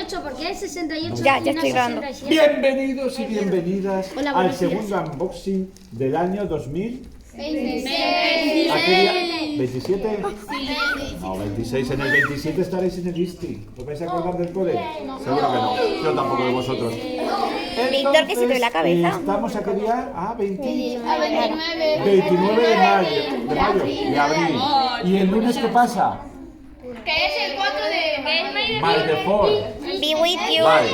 68 porque es 68. Ya y no estoy grabando. 67. Bienvenidos y bienvenidas Hola, al buenos días. segundo unboxing del año 2000. ¿A 26. qué día? ¿27? No, 26. En el 27 estaréis en el ISTI. ¿Os vais a acordar del cole? Seguro que no. Yo tampoco de vosotros. Víctor, que se te ve la cabeza. ¿Estamos a qué día? Ah, 29 29. de mayo y abril. ¿Y el lunes qué pasa? Que es el 4 de May the 4th. Be with you. Vale.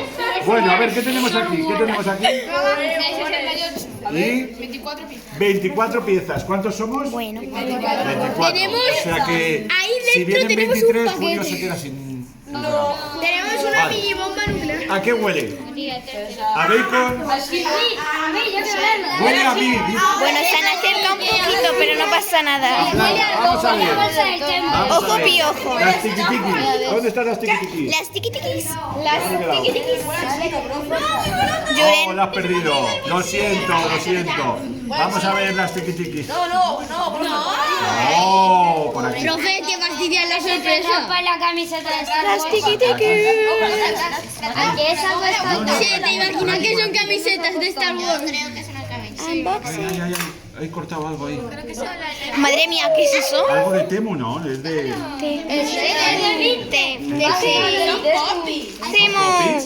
Bueno, a ver, ¿qué tenemos aquí? ¿Qué tenemos aquí? 68. Y 24 piezas. 24 piezas. ¿Cuántos somos? Bueno, 24. O sea que si vienen 23, Julio se queda sin... Tenemos una Vale. mini bomba nuclear. ¿A qué huele? ¿A bacon? A ver, ya quiero verlo. Huele a mí. bueno, se han acercado un poquito, pero no pasa nada. Vamos a ver. Vamos a Ojo ver. piojo. Las tiquitiquis. ¿Dónde están las tiquitiquis? Las tiquitiquis. Oh, Lloren. la has perdido. Lo siento, lo siento. Vamos a ver las tiquitiquis. No, por aquí. Profe, te fastidian la sorpresa. Para la camiseta de Star Las Wars. tiquitiquis. Aquí es algo estándar. Sí, te imaginas que son camisetas de Star Wars. Unboxing. Ay, ay, ay. He cortado algo ahí. Madre mía, ¿qué es eso? Algo de Temu, ¿no? Es de... Temo.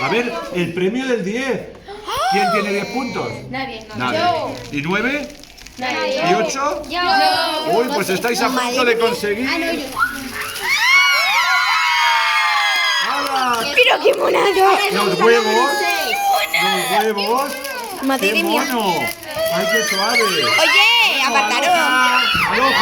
A ver, el premio del 10. ¿Quién tiene 10 puntos? Nadie. ¿Y 9? ¿Y 8? Uy, pues estáis a punto de conseguir... ¡Hala! Pero qué monado. ¡Los huevos! ¡Los huevos! Madre ¡Qué mía. mono! ¡Ay, qué suave! Oye, apartaros. ¡Aloha! Adiós.